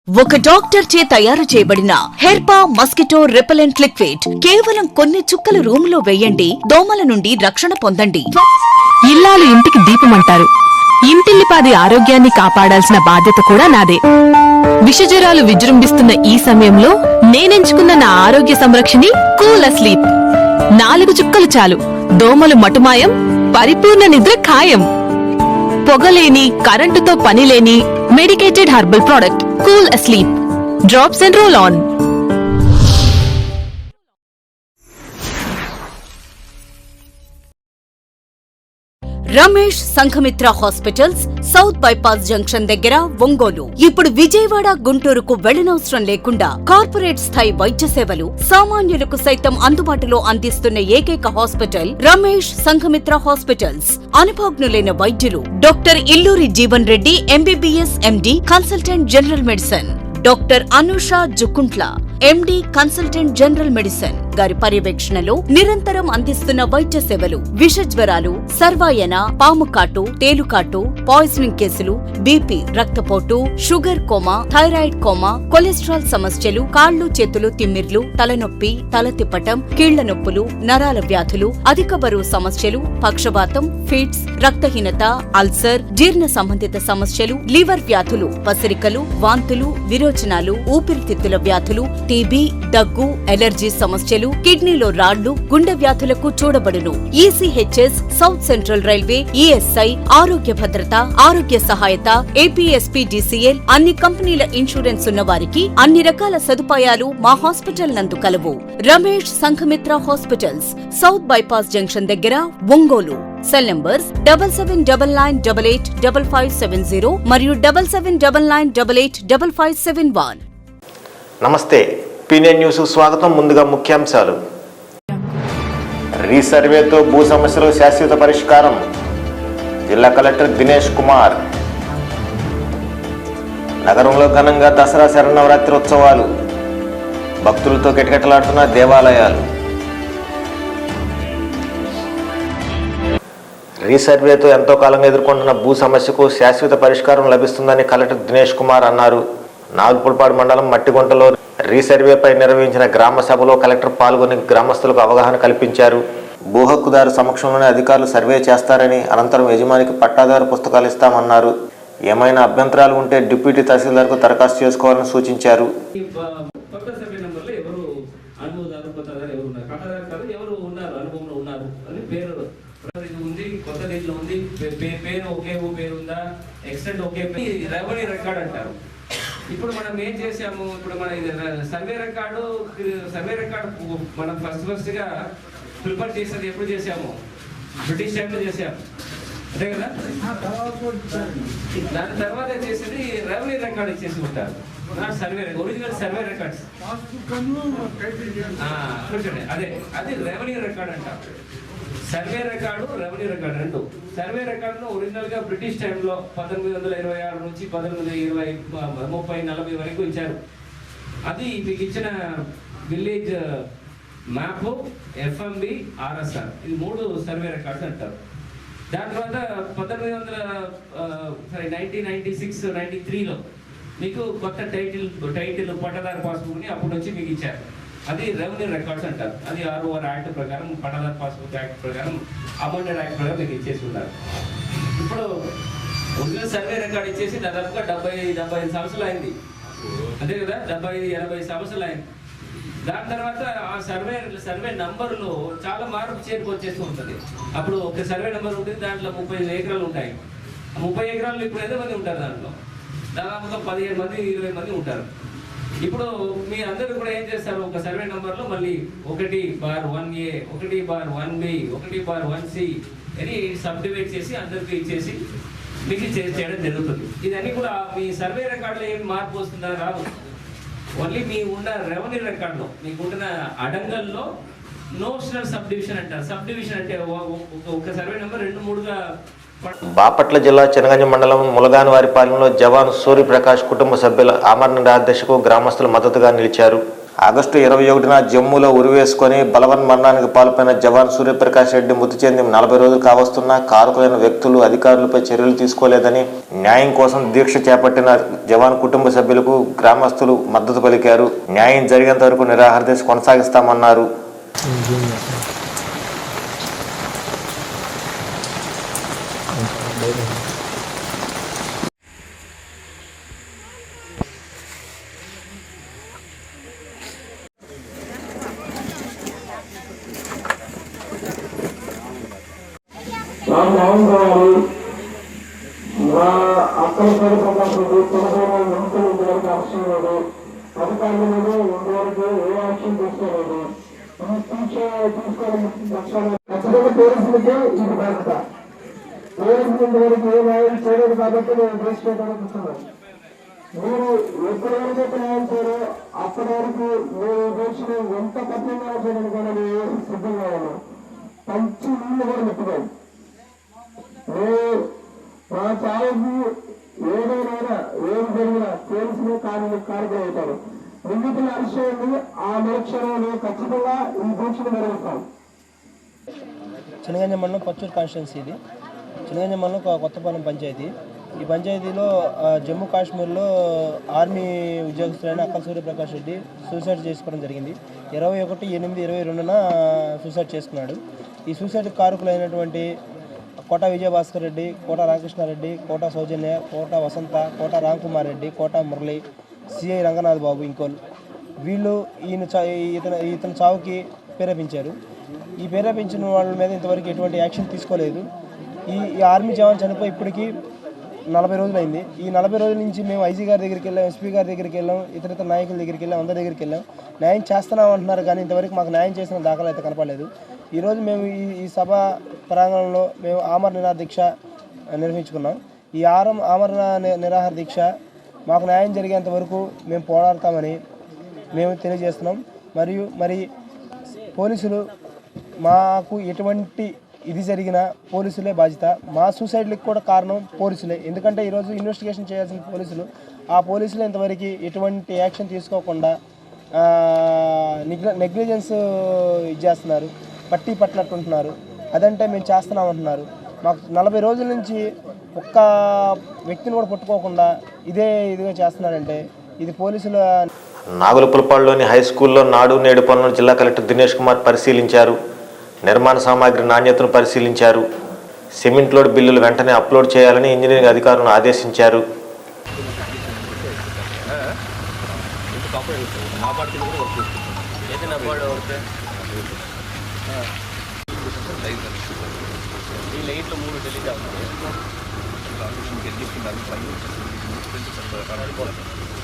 ఒక డాక్టర్ చే తయారు చేయబడిన హెర్పా మస్కిటో రిపెలెంట్ లిక్విడ్ కేవలం కొన్ని చుక్కలు రూములో వేయండి, దోమల నుండి రక్షణ పొందండి. ఇల్లాలు ఇంటికి దీపమంటారు. ఇంటిల్లిపాది ఆరోగ్యాన్ని కాపాడాల్సిన బాధ్యత కూడా నాదే. విషజ్వరాలు విజృంభిస్తున్న ఈ సమయంలో నేనెంచుకున్న నా ఆరోగ్య సంరక్షణి కూల్ అస్లీప్. 4 చుక్కలు చాలు, దోమలు మటుమాయం, పరిపూర్ణ నిద్ర ఖాయం. పొగలేని, కరెంటుతో పనిలేని medicated herbal product cool asleep. Drops and roll on. Ramesh Sanghamitra hospitals, south bypass junction దగ్గర, ఒంగోలు. ఇప్పుడు విజయవాడ, గుంటూరుకు వెళ్లనవసరం లేకుండా కార్పొరేట్ స్థాయి వైద్య సేవలు సామాన్యులకు సైతం అందుబాటులో అందిస్తున్న ఏకైక హాస్పిటల్ రమేష్ సంఘమిత్ర హాస్పిటల్స్. అనుభవజ్ఞులైన వైద్యులు doctor Illuri Jeevan Reddy MBBS MD, consultant general medicine, doctor Anusha Jukuntla MD, consultant general medicine గారి పర్యవేక్షణలో నిరంతరం అందిస్తున్న వైద్య సేవలు విషజ్వరాలు, సర్వాయన, పాముకాటు, తేలుకాటు, పాయిజనింగ్ కేసులు, బీపీ, రక్తపోటు, sugar coma, thyroid coma, cholesterol సమస్యలు, కాళ్లు చేతులు తిమ్మిర్లు, తలనొప్పి, తల తిప్పటం, కీళ్ల నొప్పులు, నరాల వ్యాధులు, అధిక బరువు సమస్యలు, పక్షవాతం, ఫిట్స్, రక్తహీనత, అల్సర్, జీర్ణ సంబంధిత సమస్యలు, లివర్ వ్యాధులు, పసిరికలు, వాంతులు, విరోచనాలు, ఊపిరితిత్తుల వ్యాధులు, టీబీ, దగ్గు, ఎలర్జీ సమస్యలు, కిడ్నీలో రాళ్లు, గుండె వ్యాధులకు చూడబడును. ECHS, South Central Railway, ESI, Arogya Bhadrata, ఆరోగ్య సహాయత, ఏపీఎస్పీడీసీఎల్, అన్ని కంపెనీల ఇన్సూరెన్స్ ఉన్న వారికి అన్ని రకాల సదుపాయాలు మా హాస్పిటల్ నందు కలవు. Ramesh Sanghamitra hospitals, south bypass junction దగ్గర, ఒంగోలు. సెల్ నంబర్స్ 7799885570 మరియు 7799885571. నమస్తే, పీనెన్ న్యూస్ స్వాగతం. ముందుగా ముఖ్యాంశాలు. రీసర్వేతో భూ సమస్యలు శాశ్వత పరిష్కారం, జిల్లా కలెక్టర్ దినేష్ కుమార్. నగరంలో ఘనంగా దసరా శరన్నవరాత్రి ఉత్సవాలు, భక్తులతో కిటకిటలాడుతున్న దేవాలయాలు. రీసర్వేతో ఎంతో కాలంగా ఎదుర్కొంటున్న భూ సమస్యకు శాశ్వత పరిష్కారం లభిస్తుందని కలెక్టర్ దినేష్ కుమార్ అన్నారు. నాగులపూడిపాడు మండలం మట్టిగుంటలో రీసర్వేపై నిర్వహించిన గ్రామ సభలో కలెక్టర్ పాల్గొని గ్రామస్తులకు అవగాహన కల్పించారు. భూ హక్కుదారు సమక్షంలోనే అధికారులు సర్వే చేస్తారని, అనంతరం యజమానికి పట్టాదారు పుస్తకాలు ఇస్తామన్నారు. ఏమైనా అభ్యంతరాలు ఉంటే డిప్యూటీ తహసీల్దార్కు దరఖాస్తు చేసుకోవాలని సూచించారు. ఇప్పుడు మనం ఏం చేసాము, ఇప్పుడు మన సర్వే రికార్డు మనం ఫస్ట్ గా ప్రిపేర్ చేసేది ఎప్పుడు చేసాము, బ్రిటిష్ టైంలో చేసాము, అంతే కదా. దాని తర్వాత చేసేది రెవెన్యూ రికార్డ్ ఇచ్చేసి ఉంటారు, సర్వే ఒరిజినల్ సర్వే రికార్డ్స్. కూర్చోండి, అది రెవెన్యూ రికార్డ్ అంటారు. సర్వే రికార్డు, రెవెన్యూ రికార్డు రెండు. సర్వే రికార్డును ఒరిజినల్ గా బ్రిటిష్ టైంలో 1826 నుంచి 1820, 30, 40 వరకు ఇచ్చారు. అది మీకు ఇచ్చిన విలేజ్ మ్యాప్, ఎఫ్ఎంబి, ఆర్ఎస్ఆర్, ఇది 3 సర్వే రికార్డ్స్ అంటారు. దాని తర్వాత 1996, 93లో మీకు కొత్త టైటిల్ పట్టదారు పాస్బుక్ని అప్పుడు వచ్చి మీకు ఇచ్చారు. అది రెవెన్యూ రికార్డ్స్ అంటారు. అది ROR యాక్ట్ ప్రకారం, పట్టదారు పాస్బుక్ యాక్ట్ ప్రకారం, అమెండెడ్ యాక్ట్ ప్రకారం మీకు ఇచ్చేసి ఉన్నారు. ఇప్పుడు ఒరిజినల్ సర్వే రికార్డ్ ఇచ్చేసి దాదాపుగా 70-75 సంవత్సరాలు అయింది, అంతే కదా. 70-80 సంవత్సరాలు అయింది. దాని తర్వాత ఆ సర్వే నంబర్లో చాలా మార్పు చేరుకు వచ్చేస్తూ ఉంటుంది. అప్పుడు ఒక సర్వే నెంబర్ ఉంటుంది, దాంట్లో 30 ఎకరాలు ఉంటాయి. 30 ఎకరాలు ఇప్పుడు ఎంతమంది ఉంటారు, దాంట్లో దాదాపుగా 15 మంది 20 మంది ఉంటారు. ఇప్పుడు మీ అందరూ కూడా ఏం చేస్తారు, ఒక సర్వే నంబర్లో మళ్ళీ 1/1A, 1/1B, 1/1C అని సబ్ డివైడ్ చేసి అందరికీ ఇచ్చేసి మీకు చేయడం జరుగుతుంది. ఇదన్నీ కూడా మీ సర్వే రికార్డులో ఏమి మార్పు వస్తుందా, రాదు. ఓన్లీ మీ ఉన్న రెవెన్యూ రికార్డులో మీకు ఉంటున్న అడంగల్లో నోషనల్ సబ్ డివిజన్ అంటారు. సబ్ డివిజన్ అంటే ఒక సర్వే నెంబర్ 2-3గా. బాపట్ల జిల్లా చెనగంజ మండలం ములగానివారిపాలెంలో జవాన్ సూర్యప్రకాష్ కుటుంబ సభ్యుల ఆమరణ నిరాదీక్షకు గ్రామస్తులు మద్దతుగా నిలిచారు. ఆగస్టు 21న జమ్మూలో ఉరివేసుకొని బలవన్ మరణానికి పాల్పడిన జవాన్ సూర్యప్రకాష్ రెడ్డి మృతి చెంది 40 రోజులు కావస్తున్నా కారకులైన వ్యక్తులు అధికారులపై చర్యలు తీసుకోలేదని న్యాయం కోసం దీక్ష చేపట్టిన జవాన్ కుటుంబ సభ్యులకు గ్రామస్తులు మద్దతు పలికారు. న్యాయం జరిగేంత వరకు నిరాహార దీక్ష కొనసాగిస్తామన్నారు. మా అక్కల పేరు ప్రకాశం తెలంగాణ నిమిషం ఇంతవరకు యాక్షన్ లేదు. అధికారుల మీద ఇంతవరకు ఏ యాక్షన్ తీసుకోలేదు. ఖచ్చితంగా పోలీసులకే ఇది బాధ్యత. పోలీసులు ఇంతవరకు ఏ న్యాయం చేయలేదు కాబట్టి నేను దేశపేటలో కూర్చున్నాను. మీరు ఎప్పటి వరకు న్యాయం చేయరో అప్పటి వరకు మీరు దేశంలో ఎంత కఠినంగా చేయడానికి కూడా మేము సిద్ధంగా ఉన్నాం. పంచి నీళ్ళు కూడా ముట్టుకోండి. మా చావుకు ఏదైనా ఏం జరిగినా పోలీసులు కారణమవుతారు. నిందితుల అరెస్ట్ చేయండి. ఆ నిరీక్షణలో ఖచ్చితంగా ఈ దీక్షను నిర్వహిస్తాం. చినగంజ మండలం పచ్చూరు కాన్స్టిట్యున్సీ. ఇది చినగంజ మండలం కొత్తపాలెం పంచాయతీ. ఈ పంచాయతీలో జమ్మూ కాశ్మీర్లో ఆర్మీ ఉద్యోగస్తులైన అక్కల సూర్యప్రకాష్ రెడ్డి సూసైడ్ చేసుకోవడం జరిగింది. 21/8/22న సూసైడ్ చేసుకున్నాడు. ఈ సూసైడ్ కారకులైనటువంటి కోట విజయభాస్కర్ రెడ్డి, కోట రామకృష్ణారెడ్డి, కోట సౌజన్య, కోట వసంత, కోట రామ్కుమార్ రెడ్డి, కోట మురళి, సిఐ రంగనాథ్ బాబు ఇంకోల్ వీళ్ళు ఇతని చావుకి ప్రేరేపించారు. ఈ ప్రేరేపించిన వాళ్ళ మీద ఇంతవరకు ఎటువంటి యాక్షన్ తీసుకోలేదు. ఈ ఆర్మీ జవాన్ చనిపోయి ఇప్పటికీ 40 రోజులు అయింది. ఈ 40 రోజుల నుంచి మేము ఐజీ గారి దగ్గరికి వెళ్ళాం, ఎస్పీ గారి దగ్గరికి వెళ్ళాం, ఇతర నాయకుల దగ్గరికి వెళ్ళాం, అందరి దగ్గరికి వెళ్ళాం. న్యాయం చేస్తున్నాం అంటున్నారు కానీ ఇంతవరకు మాకు న్యాయం చేసిన దాఖలు అయితే కనపడలేదు. ఈరోజు మేము ఈ సభ ప్రాంగణంలో మేము ఆమరణ నిరాహార దీక్ష నిర్వహించుకున్నాం. ఈ ఆమరణ నిరాహార దీక్ష మాకు న్యాయం జరిగేంత వరకు మేము పోరాడతామని మేము తెలియజేస్తున్నాం. మరి పోలీసులు మాకు ఎటువంటి ఇది జరిగిన పోలీసులే బాధ్యత. మా సూసైడ్లకు కూడా కారణం పోలీసులే. ఎందుకంటే ఈరోజు ఇన్వెస్టిగేషన్ చేయాల్సిన పోలీసులు, ఆ పోలీసులు ఇంతవరకు ఎటువంటి యాక్షన్ తీసుకోకుండా నెగ్లిజెన్స్ చేస్తున్నారు, పట్టినట్టుంటున్నారు. అదంటే మేము చేస్తున్నామంటున్నారు. మాకు 40 రోజుల నుంచి ఒక్క వ్యక్తిని కూడా పట్టుకోకుండా ఇదిగా చేస్తున్నారంటే ఇది పోలీసుల. నాగులపులపాడులోని హై స్కూల్లో నాడు నేడు పనులను జిల్లా కలెక్టర్ దినేష్ కుమార్ పరిశీలించారు. నిర్మాణ సామాగ్రి నాణ్యతను పరిశీలించారు. సిమెంట్ లోడ్ బిల్లులు వెంటనే అప్లోడ్ చేయాలని ఇంజనీరింగ్ అధికారులను ఆదేశించారు.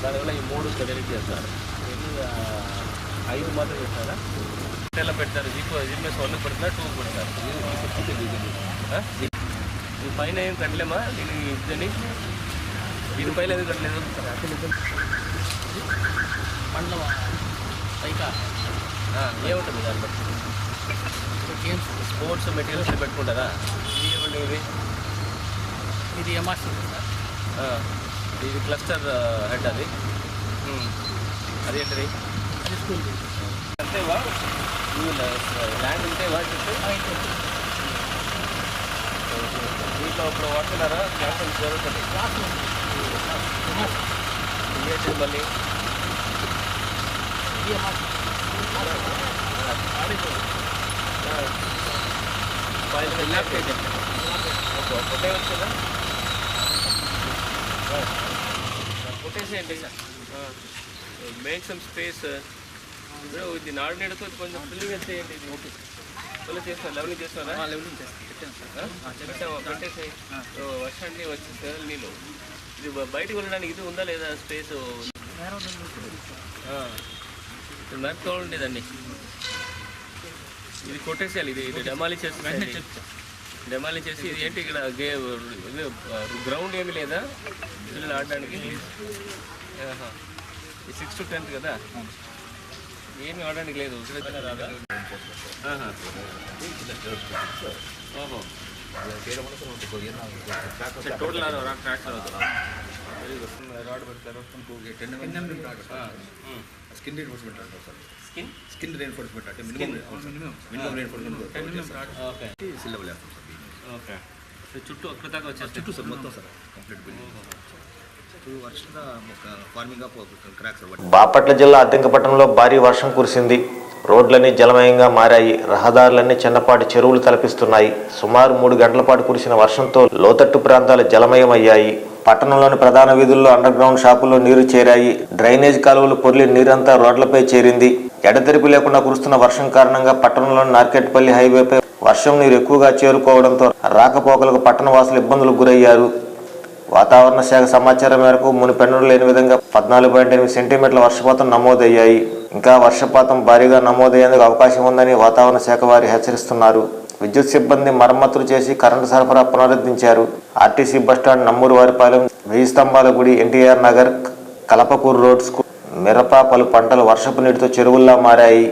దానివల్ల ఈ 3 డెలిట్ చేస్తారు. 5 మాత్రం చేస్తారా? ఎలా పెడతారు? జిమ్మెస్ 1 పెడతారు, 2 పెడతారు. ఈ పైన ఏం కట్టలేమా దీని దీనిపైన ఎందుకు కట్టలేదు? మండలం పైకా ఏముంటుంది దాంట్లో? గేమ్స్ స్పోర్ట్స్ మెటీరియల్స్ పెట్టుకుంటారా? ఇవి ఇది ఎంఆర్సీ సార్. ఇది క్లస్టర్ హెడ్ అది ఏంటది? అది స్కూల్ అంతేవా? ల్యాండ్ ఉంటేవా? దీంట్లో ఇప్పుడు వాడుతున్నారా? క్లాసులు జరుగుతుంది మళ్ళీ ఫోటో వచ్చిందా? కొట్టేసేయండి సార్. Make some space. ఇది నాడు నేడుతో కొంచెం ఫిల్లింగ్ చేసేయండి. ఇది ఓకే ఫుల్ చేస్తున్నా. లెవెలింగ్ చేస్తున్నారా? లెవెలింగ్ పెట్టేసాయి. వర్షాన్ని వచ్చేసారు నీళ్ళు. ఇది బయటకు వెళ్ళడానికి ఇది ఉందా లేదా స్పేస్? మెరతోండి దాన్ని. ఇది కొట్టేసేయాలి. ఇది డెమాలి చేసి ఇది ఏంటి ఇక్కడ గ్రౌండ్ ఏమి లేదా పిల్లలు ఆడడానికి? 6 to 10 కదా, ఏమి ఆడడానికి లేదు. టోటల్ ట్రాక్టర్ రాడ్ పెడతారు. స్కిన్ రీఎన్ఫోర్స్మెంట్ అంటారు సార్. స్కిన్ రీఎన్ఫోర్స్మెంట్ అంటే మినిమం రీఎన్ఫోర్స్మెంట్ ఓకే సిల్ లెవెల్ వేస్తాం సార్. ఓకే చుట్టూ అక్కడ దాకా వచ్చేసి చుట్టూ సార్ మొత్తం సార్ కంప్లీట్ బిల్డింగ్ 2 వర్షాల ఒక forming of cracks sir. Bapatla జిల్లా అద్దెంకపట్నంలో భారీ వర్షం కురిసింది. రోడ్లన్నీ జలమయంగా మారాయి. రహదారులన్నీ చిన్నపాటి చెరువులు తలపిస్తున్నాయి. సుమారు 3 గంటల పాటు కురిసిన వర్షంతో లోతట్టు ప్రాంతాలు జలమయమయ్యాయి. పట్టణంలోని ప్రధాన వీధుల్లో అండర్ గ్రౌండ్ షాపుల్లో నీరు చేరాయి. డ్రైనేజ్ కాలువలు పొర్లి నీరంతా రోడ్లపై చేరింది. ఎడతెరిపి లేకుండా కురుస్తున్న వర్షం కారణంగా పట్టణంలోని నార్కెట్పల్లి హైవేపై వర్షం నీరు ఎక్కువగా చేరుకోవడంతో రాకపోకలకు పట్టణవాసులు ఇబ్బందులకు గురయ్యారు. వాతావరణ శాఖ సమాచారం మేరకు మునిపెన్నడూ లేని విధంగా 14.8 సెంటీమీటర్ల వర్షపాతం నమోదయ్యాయి. ఇంకా వర్షపాతం భారీగా నమోదయ్యేందుకు అవకాశం ఉందని వాతావరణ శాఖ వారు హెచ్చరిస్తున్నారు. విద్యుత్ సిబ్బంది మరమ్మతులు చేసి కరెంటు సరఫరా పునరుద్ధరించారు. ఆర్టీసీ బస్టాండ్, నమ్మూరు వారిపాలెం, 1000 స్తంభాల గుడి, ఎన్టీఆర్ నగర్, కలపకూరు రోడ్స్, మిరప, పలు పంటలు వర్షపు నీటితో చెరువుల్లా మారాయి.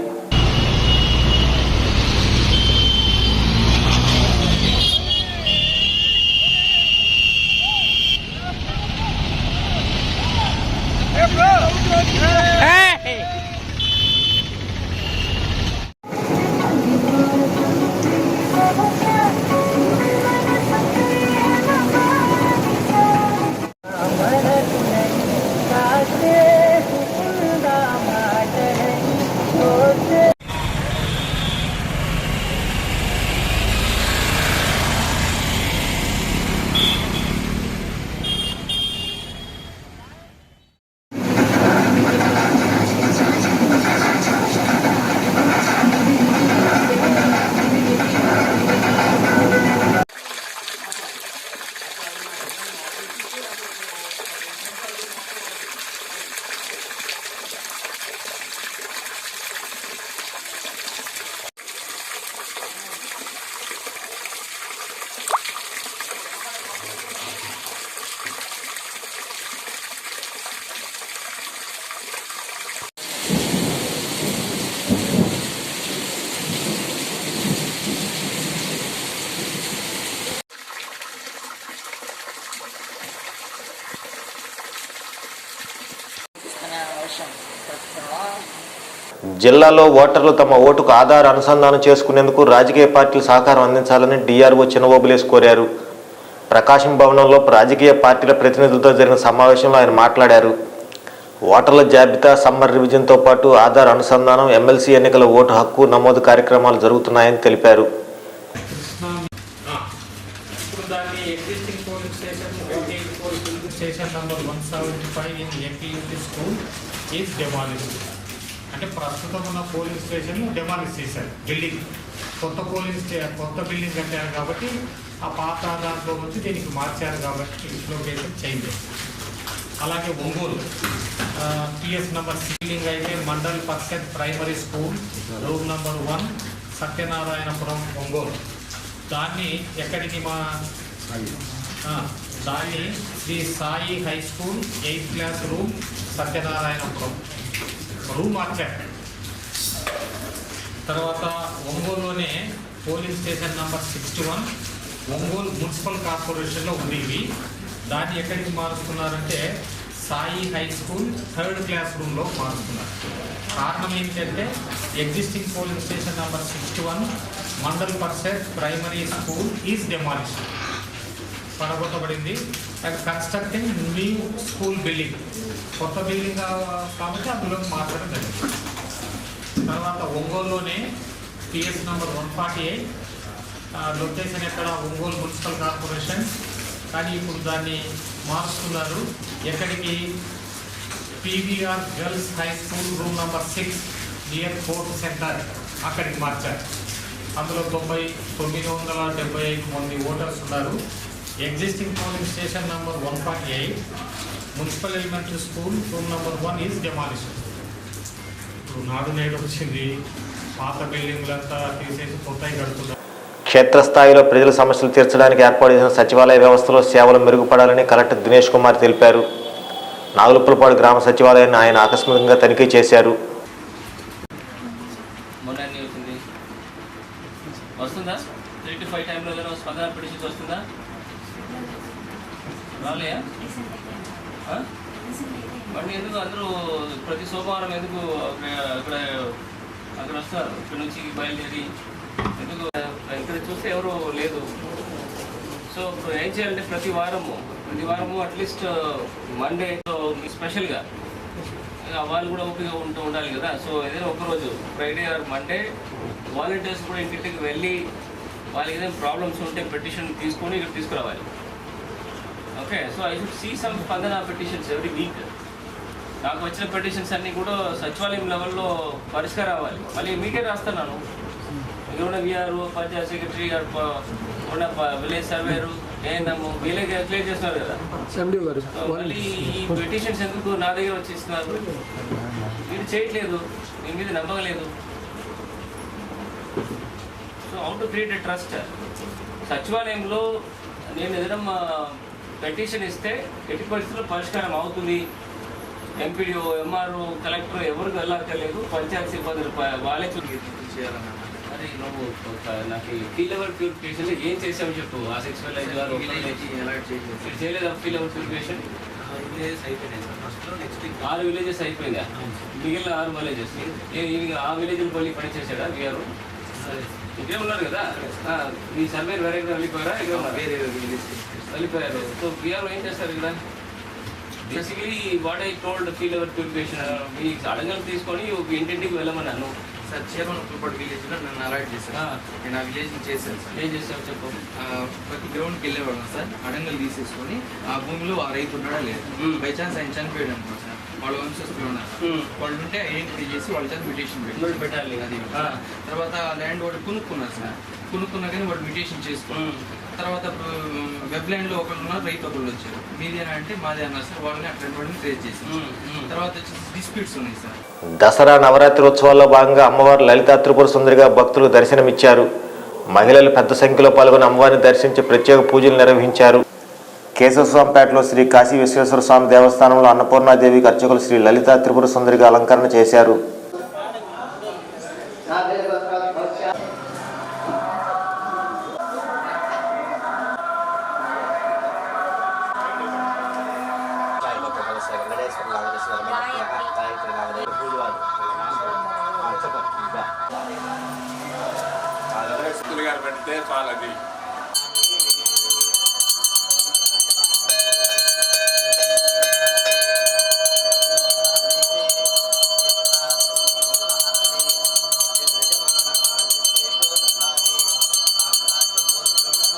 జిల్లాలో ఓటర్లు తమ ఓటుకు ఆధార్ అనుసంధానం చేసుకునేందుకు రాజకీయ పార్టీలు సహకారం అందించాలని డిఆర్ఓ చినబోబులేసి కోరారు. ప్రకాశం భవనంలో రాజకీయ పార్టీల ప్రతినిధులతో జరిగిన సమావేశంలో ఆయన మాట్లాడారు. ఓటర్ల జాబితా సమ్మర్ రివిజన్తో పాటు ఆధార్ అనుసంధానం, ఎమ్మెల్సీ ఎన్నికల ఓటు హక్కు నమోదు కార్యక్రమాలు జరుగుతున్నాయని తెలిపారు. అంటే ప్రస్తుతం ఉన్న పోలింగ్ స్టేషన్ డెమాలిష్ చేశారు. బిల్డింగ్ కొత్త బిల్డింగ్ కట్టారు కాబట్టి ఆ పాత దాంట్లో నుంచి దీనికి మార్చారు కాబట్టి లొకేషన్ చేంజ్ అయింది. అలాగే ఒంగోలు పిఎస్ నంబర్ బిల్డింగ్ అయితే Mandal Parishad primary school room number 1 Satyanarayanapuram Ongole. దాన్ని ఎక్కడికి దాన్ని Shri Sai high school 8th class room Satyanarayanapuram room మార్చారు. తర్వాత ఒంగోలులోనే polling station number 61 Ongole municipal కార్పొరేషన్లో ఉంది. ఇవి దాన్ని ఎక్కడికి మారుస్తున్నారంటే Sai high school 3rd class రూమ్లో మారుస్తున్నారు. కారణం ఏంటంటే existing polling station number 61 Mandal Parishad primary school is demolished, పడగొట్టబడింది. And constructing new school building, కొత్త బిల్డింగ్ కాబట్టి అందులో మార్చడం జరిగింది. తర్వాత ఒంగోలులోనే పిఎస్ నంబర్ 148 లొకేషన్ ఎక్కడ ఒంగోలు మున్సిపల్ కార్పొరేషన్, కానీ ఇప్పుడు దాన్ని మారుస్తున్నారు. ఎక్కడికి PVR girls high school room number 6 near court centre అక్కడికి మార్చారు. అందులో 975 మంది ఓటర్స్ ఉన్నారు. Existing polling station number 148 municipal elementary school room number 1 is demolished. ఇప్పుడు నాడు నేడు వచ్చింది, పాత బిల్డింగ్లంతా తీసేసి కొత్తవి కడుతున్నారు. క్షేత్రస్థాయిలో ప్రజల సమస్యలు తీర్చడానికి ఏర్పాటు చేసిన సచివాలయ వ్యవస్థలో సేవలు మెరుగుపడాలని కలెక్టర్ దినేష్ కుమార్ తెలిపారు. నాగులుపులపాడు గ్రామ సచివాలయాన్ని ఆయన ఆకస్మికంగా తనిఖీ చేశారు. వస్తుందా 3 to 5 టైంలో ఏదైనా స్పందన పిటిషన్ వస్తుందా? రాలేయా? మరి ఎందుకు అందరూ ప్రతి సోమవారం ఎందుకు అక్కడ వస్తారు, ఇక్కడ నుంచి బయలుదేరి ఎందుకు ఇక్కడ చూస్తే ఎవరు లేదు. సో ఇప్పుడు ఏం చేయాలంటే ప్రతి వారము అట్లీస్ట్ మండే స్పెషల్గా వాళ్ళు కూడా ఓపిక ఉండాలి కదా. సో ఏదైనా ఒకరోజు ఫ్రైడే ఆర్ మండే వాలంటీర్స్ కూడా ఇంటింటికి వెళ్ళి వాళ్ళకి ఏదైనా ప్రాబ్లమ్స్ ఉంటే పెటిషన్ తీసుకొని ఇక్కడ తీసుకురావాలి. Okay, so I should see some Spandana petitions every week. నాకు వచ్చిన పెటిషన్స్ అన్నీ కూడా సచివాలయం లెవెల్లో పరిష్కారం అవ్వాలి. మళ్ళీ మీకే రాస్తున్నాను, ఇక్కడ ఉన్న విఆర్, పంచాయత్ సెక్రటరీ, ఉన్న విలేజ్ సర్వేరు, ఏఎన్ఎం వీళ్ళే క్లియర్ చేస్తున్నారు కదా. మళ్ళీ ఈ పెటిషన్స్ ఎందుకు నా దగ్గర వచ్చి ఇస్తున్నారు? మీరు చేయట్లేదు, మీ మీద నమ్మకలేదు. So how to create a trust. సచివాలయంలో నేను ఏదైనా పెటిషన్ ఇస్తే ఎట్టి పరిస్థితుల్లో పరిష్కారం అవుతుంది. ఎంపీడీఓ, ఎంఆర్ఓ, కలెక్టర్ ఎవరికి వెళ్ళక్కర్లేదు, పంచాయతీ సిబ్బంది వాళ్ళే చేయాలన్నా. మరి నువ్వు నాకు ఫీ లెవెల్ ప్యూరిఫికేషన్లో ఏం చేసావు చెప్పు. ఆ 6 విలేజ్ గారు చేయలేదా ఫీ లెవెల్ ప్యూరిఫికేషన్? 6 అయిపోయినాయి సార్. ఫస్ట్లో నెక్స్ట్ 6 విలేజెస్ అయిపోయిందా? మిగిలిన 6 విలేజెస్ ఆ విలేజ్లు మళ్ళీ పని చేశాడా వీఆర్? ఇక్కడే ఉన్నారు కదా, మీ సర్వే వేరే వెళ్ళిపోయారా? ఇక్కడ ఉన్నారు, వేరే వెళ్ళిపోయారు. సో వీఆర్ ఏం చేస్తారు ఇక్కడ? Basically what I told fee level purification, మీ అడగలు తీసుకొని ఒక ఇంటింటికి వెళ్ళమన్నాను సార్. చేపలపూడి విలేజ్లో నన్ను అలాట్ చేశాను. నేను ఆ విలేజ్ చేశాను సార్. ఏం చేస్తావు చెప్పు. ప్రతి గ్రౌండ్కి వెళ్ళేవాళ్ళం సార్. అడంగలు తీసేసుకొని ఆ భూమిలో ఆ రైతు ఉన్నాడా లేదు, బై ఛాన్స్ ఆయన చనిపోయాడు అనుకో సార్, వాళ్ళ వంశస్థులు ఉన్నారు, వాళ్ళు ఉంటే ఐడెంటిఫై చేసి వాళ్ళ చేత మిటేషన్ పెట్టాలి. అది తర్వాత ల్యాండ్ వాడు కొనుక్కున్నారు సార్. కొనుక్కున్నా కానీ వాడు మిటేషన్ చేసుకున్నారు. తర్వాత వెబ్ ల్యాండ్లో ఒకళ్ళు ఉన్నారు, రైతు ఒకళ్ళు వచ్చారు. మీదేనా అంటే మాదే అన్నారు సార్. వాళ్ళని అట్లాంటి వాడిని ట్రేస్ చేశారు. తర్వాత వచ్చేసి డిస్ప్యూట్స్ ఉన్నాయి సార్. దసరా నవరాత్రి ఉత్సవాల్లో భాగంగా అమ్మవారు లలితా త్రిపుర సుందరిగా భక్తులకు దర్శనమిచ్చారు. మహిళలు పెద్ద సంఖ్యలో పాల్గొని అమ్మవారిని దర్శించి ప్రత్యేక పూజలు నిర్వహించారు. కేశవస్వామిపేటలో శ్రీ కాశీ విశ్వేశ్వర స్వామి దేవస్థానంలో అన్నపూర్ణాదేవికి అర్చకులు శ్రీ లలితా త్రిపుర సుందరిగా అలంకరణ చేశారు. పెడితే చాలది.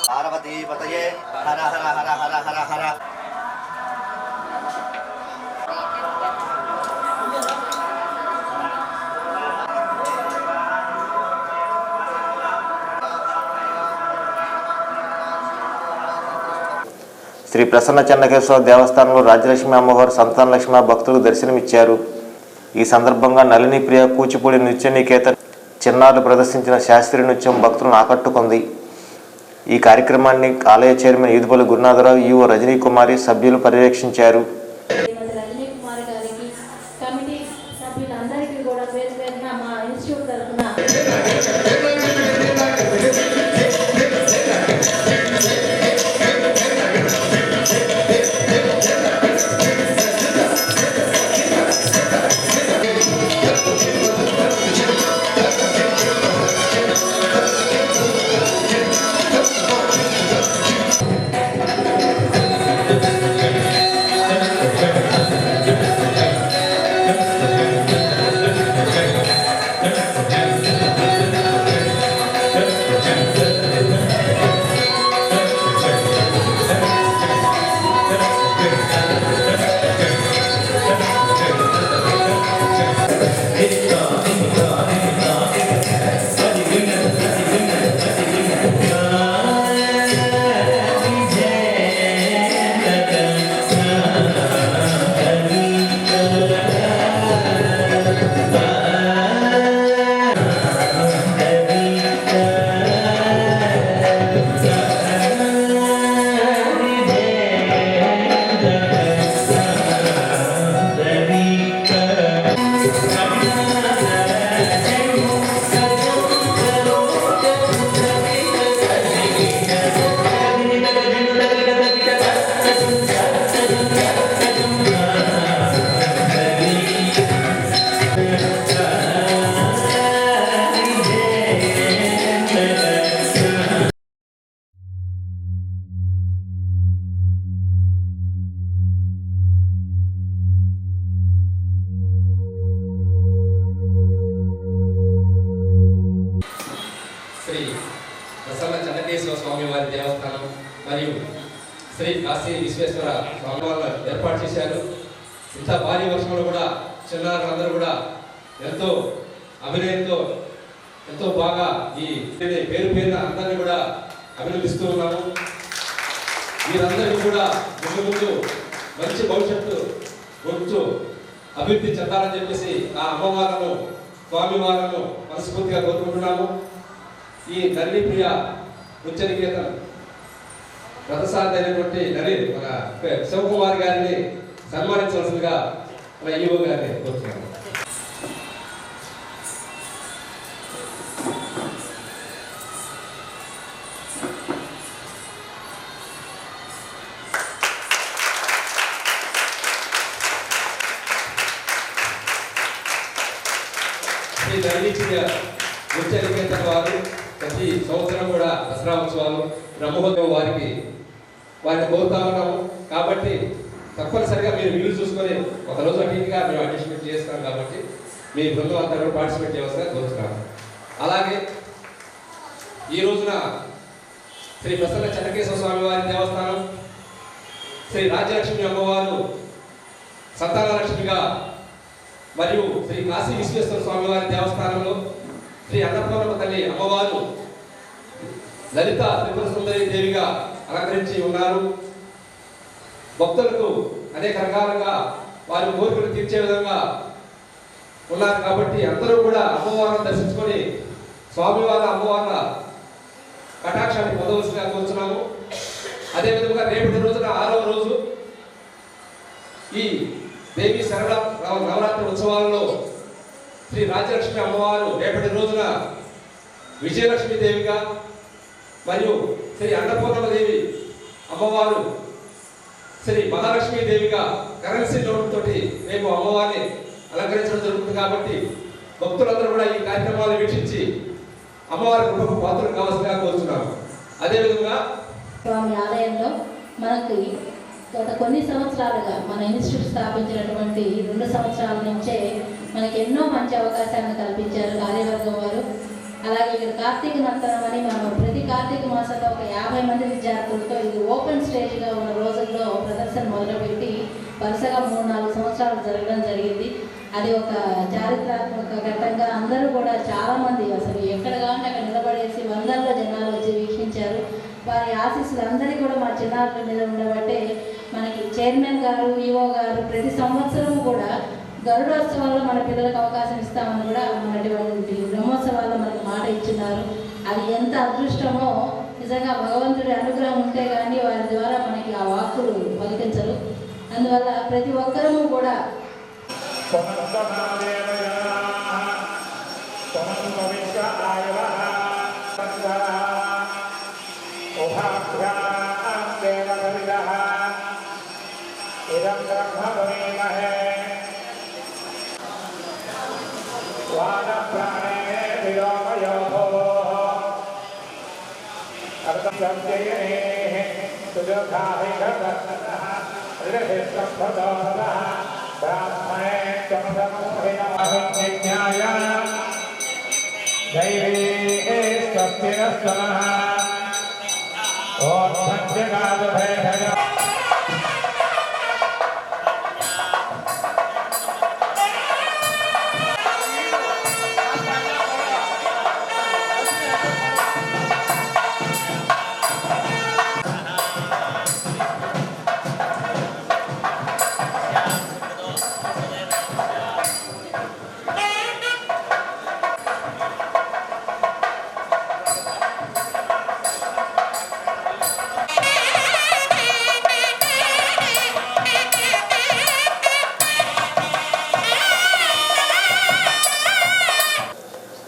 పార్వతీ పతయే హర హర హర హర హర హర. శ్రీ ప్రసన్న చెన్నకేశ్వర దేవస్థానంలో రాజ్యలక్ష్మి అమ్మవారు సంతాన లక్ష్మి భక్తులకు దర్శనమిచ్చారు. ఈ సందర్భంగా నళిని ప్రియ కూచిపూడి నృత్య నికేతన్ చిన్నారులు ప్రదర్శించిన శాస్త్రీయ నృత్యం భక్తులను ఆకట్టుకుంది. ఈ కార్యక్రమాన్ని ఆలయ చైర్మన్ ఈదుపల్లి గురునాథరావు, ఈవో రజనీ కుమారి సభ్యులు పర్యవేక్షించారు. కాశీ విశ్వేశ్వర స్వామి వారు ఏర్పాటు చేశారు. ఇంత భారీ వర్షంలో కూడా చిన్నారులందరూ కూడా ఎంతో అభినయంతో ఎంతో బాగా ఈ పేరు పేరున అందరినీ కూడా అభినందిస్తూ ఉన్నాము. వీరందరికీ కూడా ముందు మంచి భవిష్యత్తు గుర్తు అభివృద్ధి చెందాలని చెప్పేసి ఆ అమ్మవారను స్వామివారను మనస్ఫూర్తిగా కోరుకుంటున్నాము. ఈ నల్లి ప్రియ ఉచ్చనికేతన్ రథసారథి అయినటువంటి నలిన్ మన శివకుమార్ గారిని సన్మానించవలసిందిగా మన ఈవో గారిని కోరుతున్నాము. శ్రీ నల్లి ప్రియ ఉచ్చనికేతన్ వారు ప్రతి సంవత్సరం కూడా దసరా ఉత్సవాలు బ్రహ్మోత్సవం వారిని కోరుతా ఉన్నాము. కాబట్టి తప్పనిసరిగా మీరు వీలు చూసుకొని ఒకరోజు అటుగా మేము అడ్మిషన్ చేస్తాం. కాబట్టి మీ బృందం అంతా కూడా పార్టిసిపేట్ చేయవలసిగా కోరుతున్నాము. అలాగే ఈ రోజున శ్రీ ప్రసన్న చెన్నకేశ్వర స్వామి వారి దేవస్థానం, శ్రీ రాజ్యలక్ష్మి అమ్మవారు సంతానలక్ష్మిగా, మరియు శ్రీ కాశీ విశ్వేశ్వర స్వామి వారి దేవస్థానంలో శ్రీ అన్నపూర్ణమ్మ తల్లి అమ్మవారు లలిత త్రిపుర సుందరి దేవిగా అలంకరించి ఉన్నారు. భక్తులకు అనేక రకాలుగా వారి కోరికలు తీర్చే విధంగా ఉన్నారు. కాబట్టి అందరూ కూడా అమ్మవారిని దర్శించుకొని స్వామివారి అమ్మవార్ల కటాక్షాన్ని పొందవలసిగా కోరుతున్నాము. అదేవిధంగా రేపటి రోజున 6వ రోజు ఈ దేవి శరణ నవరాత్రి ఉత్సవాలలో శ్రీ రాజ్యలక్ష్మి అమ్మవారు రేపటి రోజున విజయలక్ష్మి దేవిగా, మరియు శ్రీ అన్నపూర్ణమ్మ దేవి అమ్మవారు శ్రీ మహాలక్ష్మి దేవిగా కరెన్సీ నోటుతో రేపు అమ్మవారిని అలంకరించడం జరుగుతుంది. కాబట్టి భక్తులందరూ కూడా ఈ కార్యక్రమాలు వీక్షించి అమ్మవారి కృపకు పాత్రలు కావాల్సిందిగా కోరుతున్నాము. అదేవిధంగా స్వామి ఆలయంలో మనకి గత కొన్ని సంవత్సరాలుగా మన ఇన్స్టిట్యూట్ స్థాపించినటువంటి 2 సంవత్సరాల నుంచే మనకి ఎన్నో మంచి అవకాశాలను కల్పించారు కార్యవర్గం వారు. అలాగే ఇక్కడ కార్తీక నర్తనం అని మనం ప్రతి కార్తీక మాసంలో ఒక 50 మంది విద్యార్థులతో ఇది ఓపెన్ స్టేజ్గా ఉన్న రోజుల్లో ప్రదర్శన మొదలుపెట్టి వరుసగా 3-4 సంవత్సరాలు జరగడం జరిగింది. అది ఒక చారిత్రాత్మక ఘట్టంగా అందరూ కూడా చాలామంది అసలు ఎక్కడ కావాలంటే అక్కడ నిలబడేసి వందల్లో జనాలు వచ్చి వీక్షించారు. వారి ఆశీస్సులు అందరికీ కూడా మా చిన్నారుల మీద ఉండబట్టే మనకి చైర్మన్ గారు, ఈఓ గారు ప్రతి సంవత్సరం కూడా గరుడోత్సవాల్లో మన పిల్లలకు అవకాశం ఇస్తామని కూడా మనటువంటి బ్రహ్మోత్సవాల్లో మనకు మాట ఇచ్చినారు. అది ఎంత అదృష్టమో, నిజంగా భగవంతుడి అనుగ్రహం ఉంటే కానీ వారి ద్వారా మనకి ఆ వాక్కులు పలికించరు. అందువల్ల ప్రతి ఒక్కరూ కూడా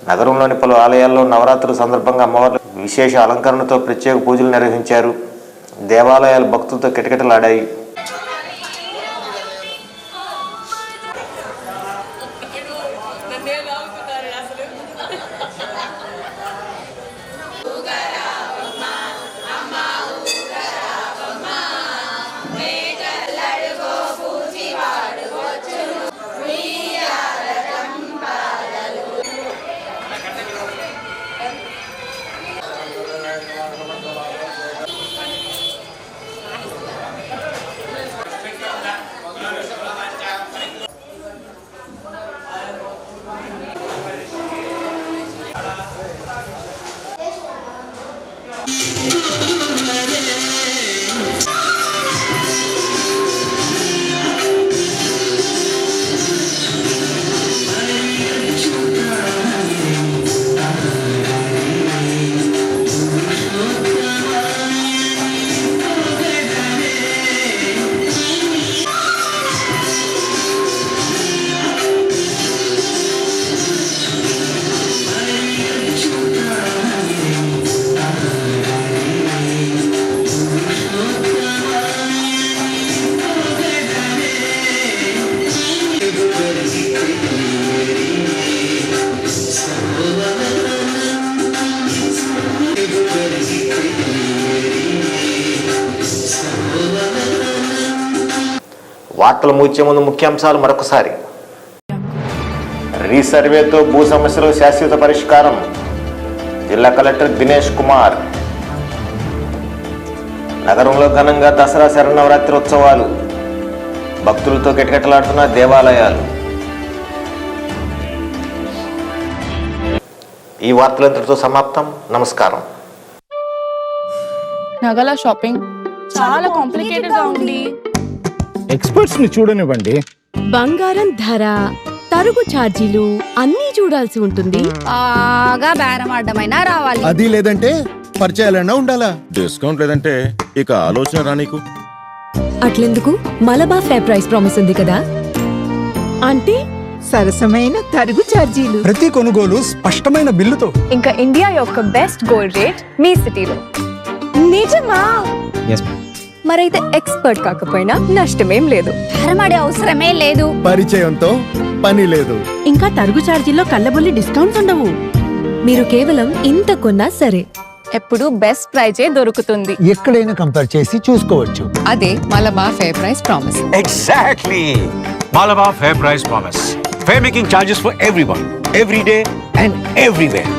నగరంలోని పలు ఆలయాల్లో నవరాత్రుల సందర్భంగా అమ్మవార్లు విశేష అలంకరణతో ప్రత్యేక పూజలు నిర్వహించారు. దేవాలయాలు భక్తులతో కిటకిటలాడాయి. వార్తలు ముగించే ముందు ముఖ్యాంశాలు మరొకసారి. రీసర్వేతో భూ సమస్యలు శాశ్వత పరిష్కారం, జిల్లా కలెక్టర్ దినేష్ కుమార్. నగరంలో ఘనంగా దసరా శరన్నవరాత్రి ఉత్సవాలు, భక్తులతో కిటకిటలాడుతున్న దేవాలయాలు. ఈ వార్తలంతటితో సమాప్తం. నమస్కారం. నగల షాపింగ్ చాలా కాంప్లికేటెడ్ గా ఉంది. ఎక్స్పర్ట్స్ ని చూడనివ్వండి. బంగారం ధర, తరుగు ఛార్జీలు అన్నీ చూడాల్సి ఉంటుంది. బాగా బేరం ఆడమైనా రావాలి. అది లేదంటే పరిచయాలన్నా ఉండాలా. డిస్కౌంట్ లేదంటే ఇక ఆలోచన రా నీకు. అట్లెందుకు, మలబా ఫేర్ ప్రైస్ ప్రామిస్ ఉంది కదా. అంటే సరసమైన తరుగు ఛార్జీలు, ప్రతి కొనుగోలు స్పష్టమైన బిల్లుతో. ఇంకా ఇండియా యొక్క బెస్ట్ గోల్డ్ రేట్ మీ సిటీలో. నిజమా? మరైతే ఎక్స్పర్ట్ కాకపోయినా నష్టమేం లేదు. బేరమాడే అవసరమే లేదు. పరిచయంతో పని లేదు. ఇంకా తరుగు ఛార్జీల్లో కళ్ళబొల్లి డిస్కౌంట్స్ ఉండవు. మీరు కేవలం ఇంత కొన్నా సరే ఎప్పుడు బెస్ట్ ప్రైజే దొరుకుతుంది. ఎక్కడైనా కంపేర్ చేసి చూసుకోవచ్చు. అదే Malabar fair price promise. Exactly. Malabar Fair Price Promise. Fair making charges for everyone, every day and everywhere.